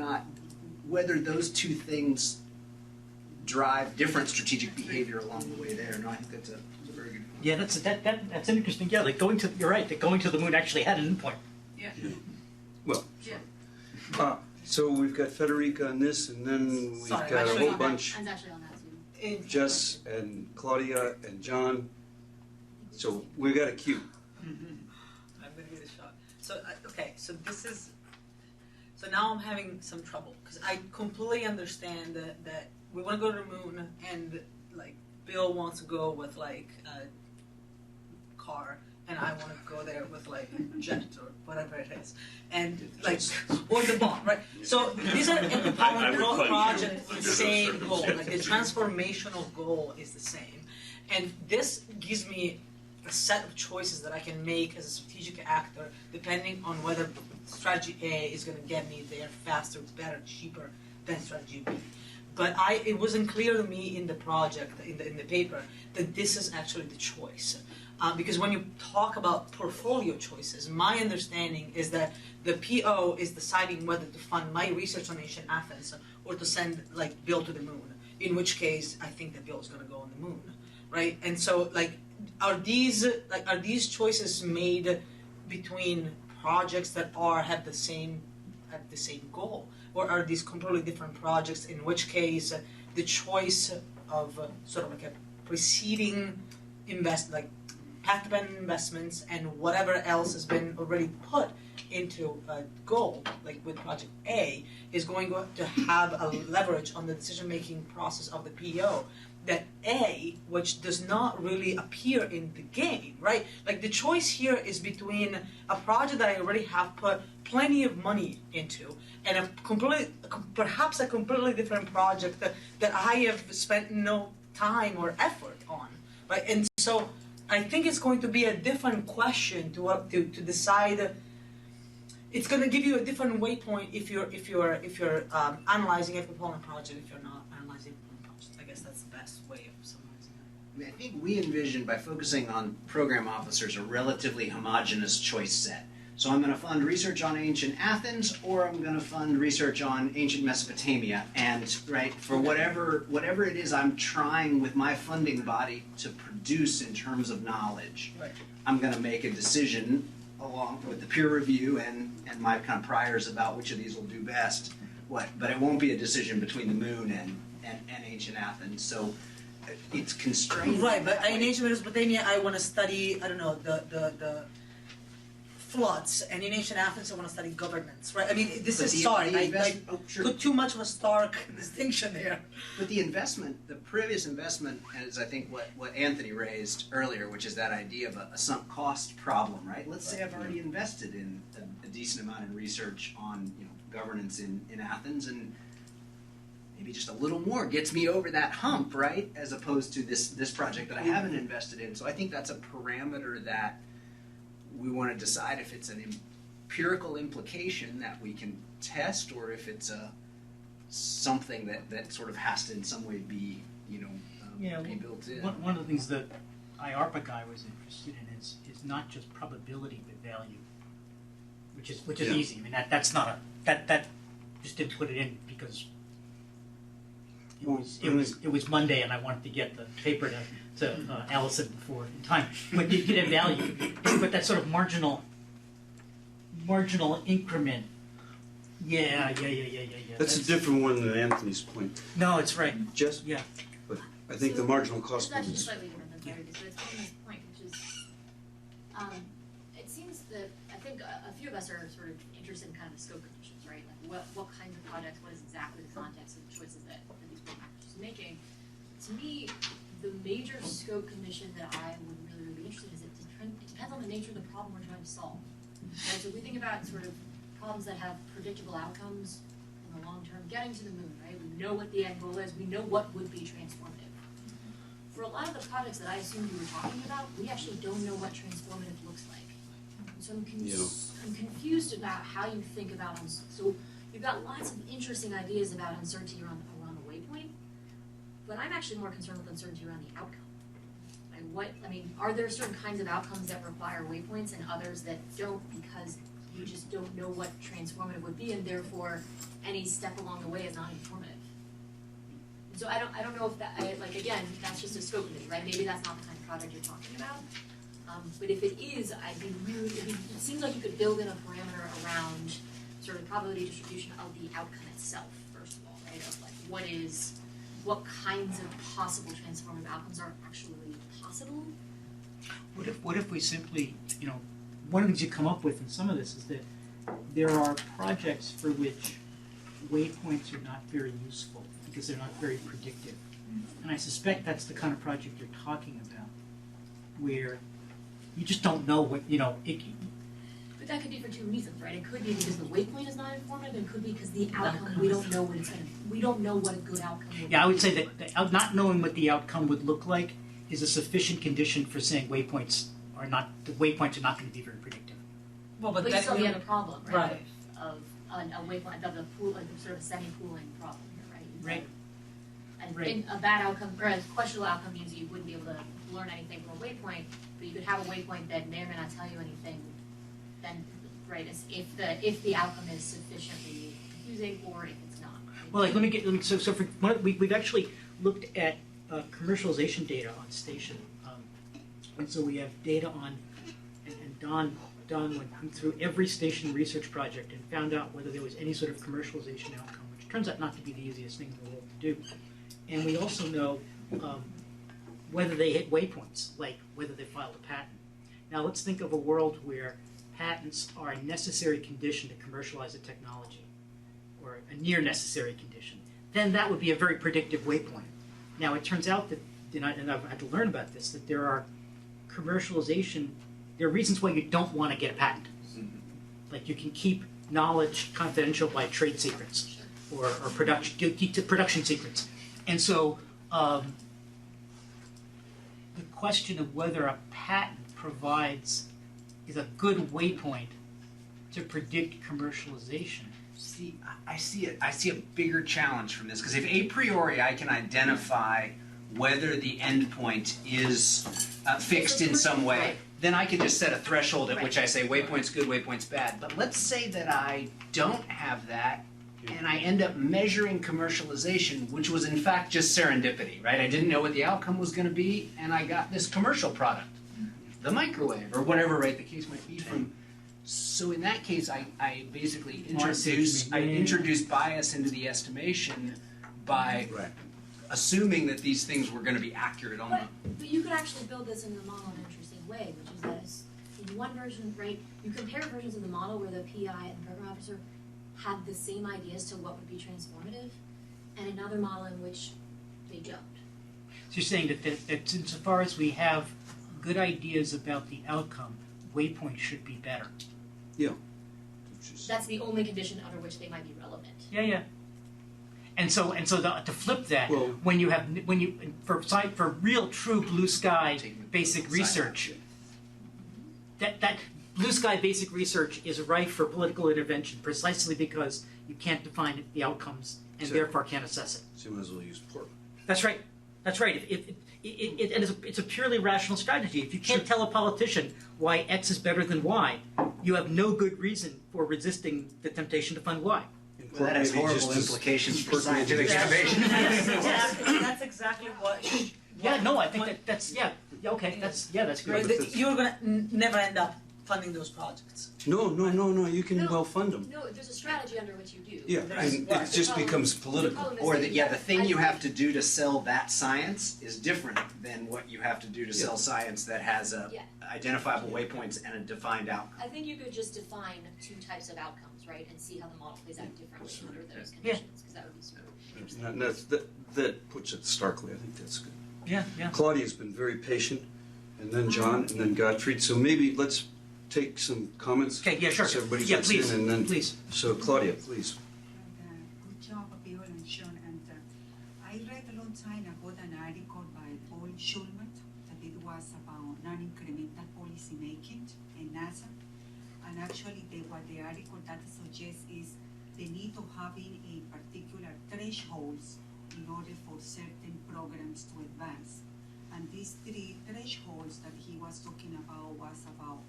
those two things drive different strategic behavior along the way there. No, I think that's a very good point. yeah, that's an interesting, yeah, like you're right, that going to the moon actually had an endpoint. Yeah. Well, Yeah. so we've got Federica on this, and then we've got a whole bunch. I'm actually on that too. Jess and Claudia and John. So we've got a queue. I'm gonna give it a shot. So okay, so this is. So now I'm having some trouble because I completely understand that we want to go to the moon, and like Bill wants to go with like a car, and I want to go there with like a jet or whatever it is, and like or the bomb, right? So these are independent projects with the same goal. Like the transformational goal is the same, and this gives me a set of choices that I can make as a strategic actor, depending on whether strategy A is going to get me there faster, better, cheaper than strategy B. But it wasn't clear to me in the project, in the paper, that this is actually the choice. Because when you talk about portfolio choices, my understanding is that the PO is deciding whether to fund my research on ancient Athens or to send like Bill to the moon. In which case, I think that Bill is going to go on the moon, right? And so, like, are these choices made between projects that have the same goal, or are these completely different projects? In which case, the choice of sort of like a preceding path-dependent investments and whatever else has been already put into a goal, like with project A, is going to have a leverage on the decision-making process of the PO. That A, which does not really appear in the game, right? Like the choice here is between a project that I already have put plenty of money into and perhaps a completely different project that I have spent no time or effort on, right? And so I think it's going to be a different question to decide. It's going to give you a different waypoint if you're analyzing a component project, if you're not analyzing a component project. I guess that's the best way of summarizing it. I mean, I think we envision, by focusing on program officers, a relatively homogeneous choice set. So I'm going to fund research on ancient Athens, or I'm going to fund research on ancient Mesopotamia, and right, for whatever it is I'm trying with my funding body to produce in terms of knowledge, Right. I'm going to make a decision along with the peer review and my kind of priors about which of these will do best. But it won't be a decision between the moon and ancient Athens. So it's constrained. Right, but in ancient Mesopotamia, I want to study, I don't know, the floods, and in ancient Athens, I want to study governance, right? I mean, this is sorry, I put too much of a stark distinction there. But the investment, the previous investment, is I think what Anthony raised earlier, which is that idea of a sunk cost problem, right? Let's say I've already invested in a decent amount in research on governance in Athens, and maybe just a little more gets me over that hump, right? As opposed to this project that I haven't invested in. So I think that's a parameter that we want to decide if it's an empirical implication that we can test, or if it's something that sort of has to in some way be, be built in. One of the things that IARPA guy was interested in is not just probability but value, which is easy. I mean that's not that just didn't put it in because it was Monday and I wanted to get the paper to Allison before in time. But you get a value, but that sort of marginal increment. Yeah. That's a different one than Anthony's point. No, it's right. Just Yeah. But I think the marginal cost It's actually is. slightly different than Claudia, but it's on this point, which is, it seems that, I think a few of us are sort of interested in kind of the scope conditions, right? Like what kinds of projects, what is exactly the context of the choices that these managers are making. To me, the major scope condition that I would really be interested in is it depends on the nature of the problem we're trying to solve. Right? So if we think about sort of problems that have predictable outcomes in the long term, getting to the moon, right? We know what the end goal is, we know what would be transformative. For a lot of the projects that I assumed you were talking about, we actually don't know what transformative looks like. And so I'm confused about how you think about so you've got lots of interesting ideas about uncertainty around the waypoint, but I'm actually more concerned with uncertainty around the outcome. Are there certain kinds of outcomes that require waypoints and others that don't because you just don't know what transformative would be, and therefore any step along the way is not informative? So I don't know if that, again, that's just a scope of it, right? Maybe that's not the kind of project you're talking about. But if it is, it seems like you could build in a parameter around sort of probability distribution of the outcome itself, first of all, right? Of what kinds of possible transformative outcomes are actually possible? What if we simply, one of the things you come up with in some of this is that there are projects for which waypoints are not very useful because they're not very predictive. And I suspect that's the kind of project you're talking about, where you just don't know what, But that could be for two reasons, right? It could be because the waypoint is not informative, and it could be because the outcome, we don't know what we don't know what a good outcome would be. Yeah, I would say that not knowing what the outcome would look like is a sufficient condition for saying waypoints are not going to be very predictive. Well, But you that still have a problem, right? Right. Of a waypoint, of the pool, like sort of semi-pooling problem here, right? Right. And Right. a bad outcome, or a questionable outcome means you wouldn't be able to learn anything from a waypoint, but you could have a waypoint that may or may not tell you anything. Then, right, if the outcome is sufficiently confusing or if it's not. Well, we've actually looked at commercialization data on station, and so we have data on, and Don went through every station research project and found out whether there was any sort of commercialization outcome, which turns out not to be the easiest thing in the world to do. And we also know whether they hit waypoints, like whether they filed a patent. Now let's think of a world where patents are a necessary condition to commercialize a technology, or a near necessary condition. Then that would be a very predictive waypoint. Now it turns out that, and I've had to learn about this, that there are reasons why you don't want to get a patent. Like you can keep knowledge confidential by trade secrets, or production secrets. And so the question of whether a patent is a good waypoint to predict commercialization. See, I see a bigger challenge from this, because if a priori I can identify whether the endpoint is fixed in some way, Right. then I can just set a threshold at which I say waypoint's good, waypoint's bad. But let's say that I don't have that, and I end up measuring commercialization, which was in fact just serendipity, right? I didn't know what the outcome was going to be, and I got this commercial product, the microwave, or whatever, right, the case might be from. So in that case, I basically introduce bias into the estimation by assuming that these things were going to be accurate on But you could actually build this into the model in an interesting way, which is that in one version, right, you compare versions of the model where the PI and the program officer have the same ideas to what would be transformative, and another model in which they don't. So you're saying that insofar as we have good ideas about the outcome, waypoint should be better. Yeah. That's the only condition under which they might be relevant. Yeah. And so to flip that, Well- for real true blue sky basic research, that blue sky basic research is rife for political intervention precisely because you can't define the outcomes and So- therefore can't assess it. So you might as well use Portland. That's right. That's right. It's a purely rational strategy. If you can't tell a politician why X is better than Y, you have no good reason for resisting the temptation to fund Y. Well, that has Maybe horrible just as implications for pertinent scientific as- innovation. That's exactly what. Yeah, no, I think that's okay. That's great. You're gonna never end up funding those projects. No, you can No. well fund them. No, there's a strategy under which you do. Yeah, and it just becomes political. Or the thing you have to do to sell that science is different than what you have to do to sell science that has a Yeah. identifiable waypoints and a defined outcome. I think you could just define two types of outcomes, right, and see how the model plays out differently under those Yeah. conditions, because that would be super interesting. And that puts it starkly. I think that's good. Yeah. Claudia's been very patient, and then John, and then Gottfried. So maybe let's take some comments. Okay. Yeah. Sure. So everybody Yeah. gets Please. in, and then Please. So Claudia, please. Good job, Bill and Sean. And I read a long time ago an article by Paul Schulman that it was about non-incremental policy making in NASA. And actually, what the article that suggests is the need of having a particular thresholds in order for certain programs to advance. And these three thresholds that he was talking about was about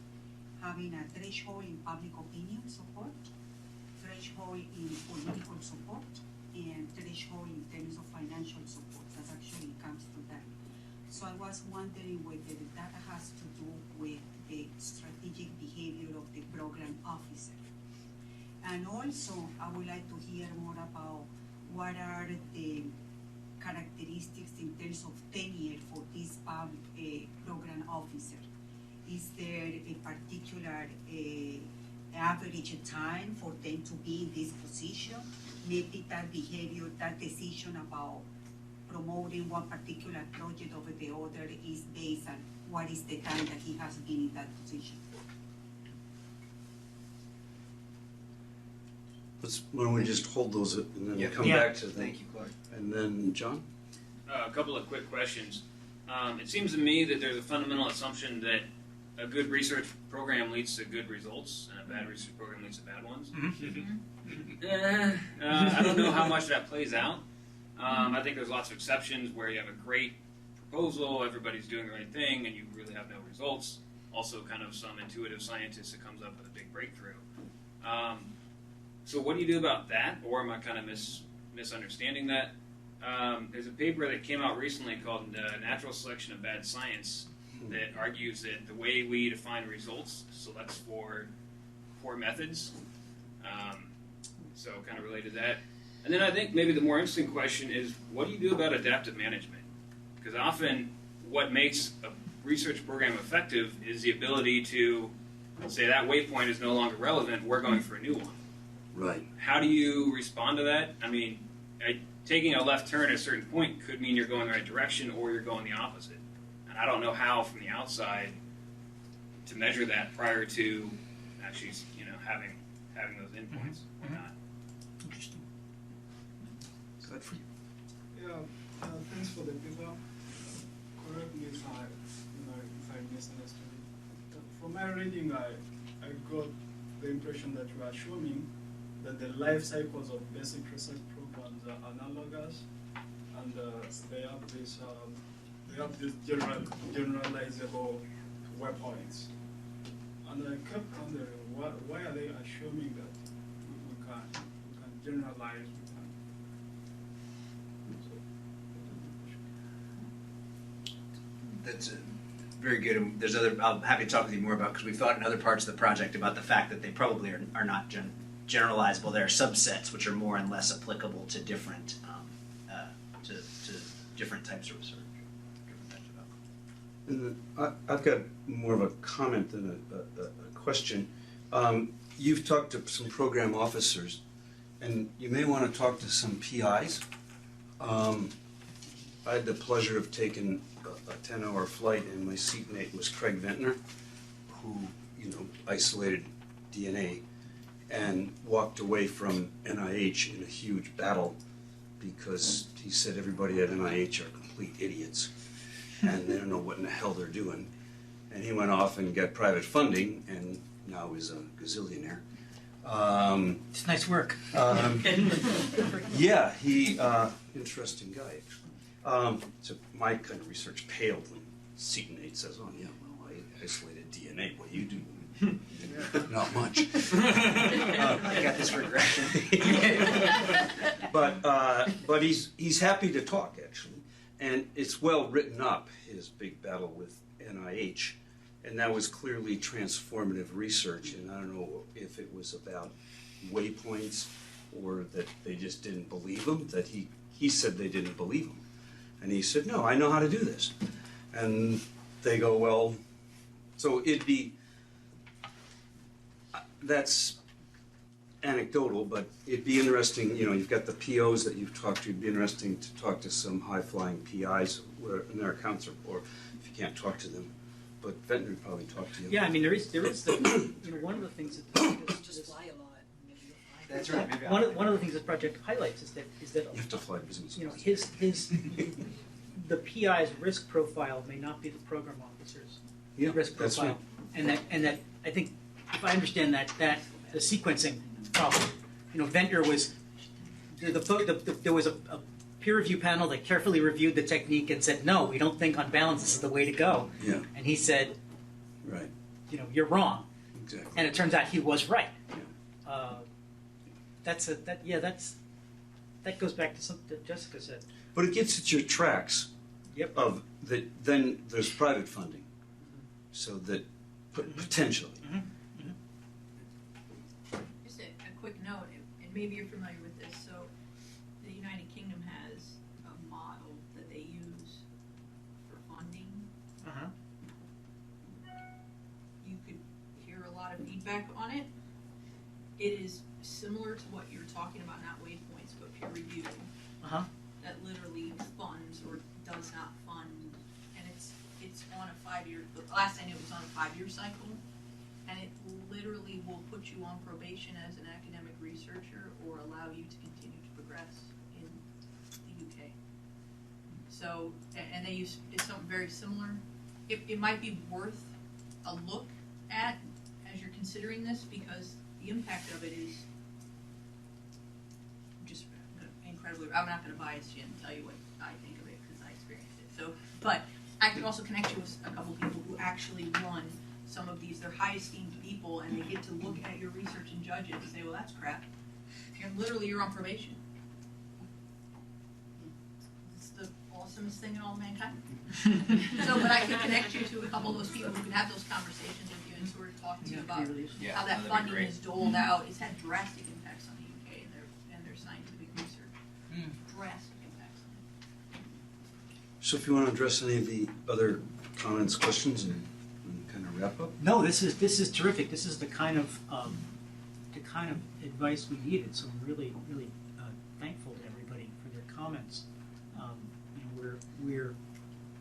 having a threshold in public opinion support, threshold in political support, and threshold in terms of financial support. That actually comes to that. So I was wondering whether that has to do with the strategic behavior of the program officer. And also, I would like to hear more about what are the characteristics in terms of tenure for this program officer. Is there a particular average time for them to be in this position? Maybe that behavior, that decision about promoting one particular project over the other is based on what is the time that he has been in that position. Why don't we just hold those and then come Yeah. back to them. Thank you, Clark. And then John? A couple of quick questions. It seems to me that there's a fundamental assumption that a good research program leads to good results, and a bad research program leads to bad ones. I don't know how much that plays out. I think there's lots of exceptions where you have a great proposal, everybody's doing the right thing, and you really have no results. Also, kind of some intuitive scientist that comes up with a big breakthrough. So what do you do about that, or am I kind of misunderstanding that? There's a paper that came out recently called Natural Selection of Bad Science that argues that the way we define results selects for poor methods. So kind of related to that. And then I think maybe the more interesting question is, what do you do about adaptive management? Because often what makes a research program effective is the ability to say that waypoint is no longer relevant, we're going for a new one. Right. How do you respond to that? I mean, taking a left turn at a certain point could mean you're going the right direction or you're going the opposite. And I don't know how from the outside to measure that prior to actually, having those endpoints or not. Interesting. Gottfried? Yeah, thanks for the paper. Correct me if I misunderstood. From my reading, I got the impression that you are showing that the life cycles of basic research programs are analogous, and they have these generalizable waypoints. And I kept wondering, why are they assuming that we can generalize? That's very good. And there's I'm happy to talk with you more about, because we've thought in other parts of the project about the fact that they probably are not generalizable. There are subsets which are more and less applicable to different to different types of research. Different types of outcomes. And I've got more of a comment than a question. You've talked to some program officers, and you may want to talk to some PIs. I had the pleasure of taking a 10-hour flight, and my seatmate was Craig Ventnor, who isolated DNA and walked away from NIH in a huge battle because he said everybody at NIH are complete idiots and they don't know what in the hell they're doing. And he went off and got private funding, and now is a gazillionaire. It's nice work. Yeah, he interesting guy. So my kind of research paled when Seton says, "Oh yeah, well I isolated DNA. What do you do?" Not much. I got this regression. But he's happy to talk actually, and it's well written up. His big battle with NIH, and that was clearly transformative research. And I don't know if it was about waypoints or that they just didn't believe him. That he said they didn't believe him, and he said, "No, I know how to do this," and they go, "Well," so it'd be. That's anecdotal, but it'd be interesting, you've got the POs that you've talked to, it'd be interesting to talk to some high-flying PIs in their accounts, or if you can't talk to them, but Ventnor would probably talk to you. Yeah, I mean, there is the, one of the things that Just fly a lot. Maybe you'll find That's right. Maybe one of the things this project highlights is that You have to fly business. his the PI's risk profile may not be the program officer's Yeah, risk that's profile, right. and that I think if I understand that the sequencing problem, Ventnor was there was a peer review panel that carefully reviewed the technique and said, no, we don't think on balance this is the way to go. Yeah, And he said, right, you're wrong. exactly. And it turns out he was right. Yeah. That goes back to something that Jessica said. But it gets at your tracks Yep. of that. Then there's private funding, so that potentially. Just a quick note, and maybe you're familiar with this, so the United Kingdom has a model that they use for funding. Uh-huh. You could hear a lot of feedback on it. It is similar to what you're talking about, not waypoints, but peer review. Uh-huh. That literally funds or does not fund, and it's on a 5-year, the last I knew it was on a 5-year cycle, and it literally will put you on probation as an academic researcher or allow you to continue to progress in the UK. So, and they use, it's something very similar. It might be worth a look at as you're considering this, because the impact of it is just incredibly, I'm not going to bias you and tell you what I think of it because I experienced it. So, but I can also connect you with a couple people who actually run some of these. They're high esteemed people, and they get to look at your research and judge it and say, well, that's crap. You're on probation. It's the awesomest thing in all of mankind. So, but I can connect you to a couple of those people who can have those conversations with you and sort of talk to you about how that funding is doled out. It's had drastic impacts on the UK and their scientific research. Drastic impacts on it. So if you want to address any of the other comments, questions, and kind of wrap up. No, this is terrific. This is the kind of advice we needed. So I'm really thankful to everybody for their comments. We're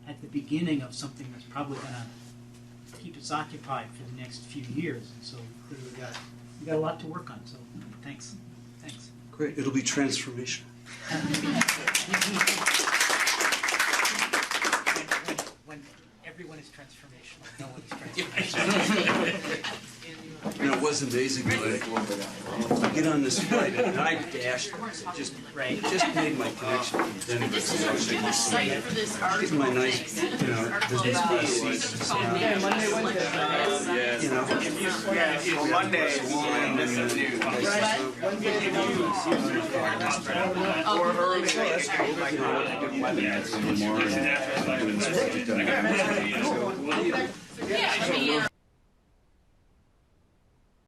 at the beginning of something that's probably going to keep us occupied for the next few years, and so we got a lot to work on. So thanks. Great. It'll be transformational. When everyone is transformational, no one is transformational. It was amazing. I get on this flight and I dashed. It just made my connection from Denver to Washington DC. For this article. My nice, business class seats. Monday. Or early.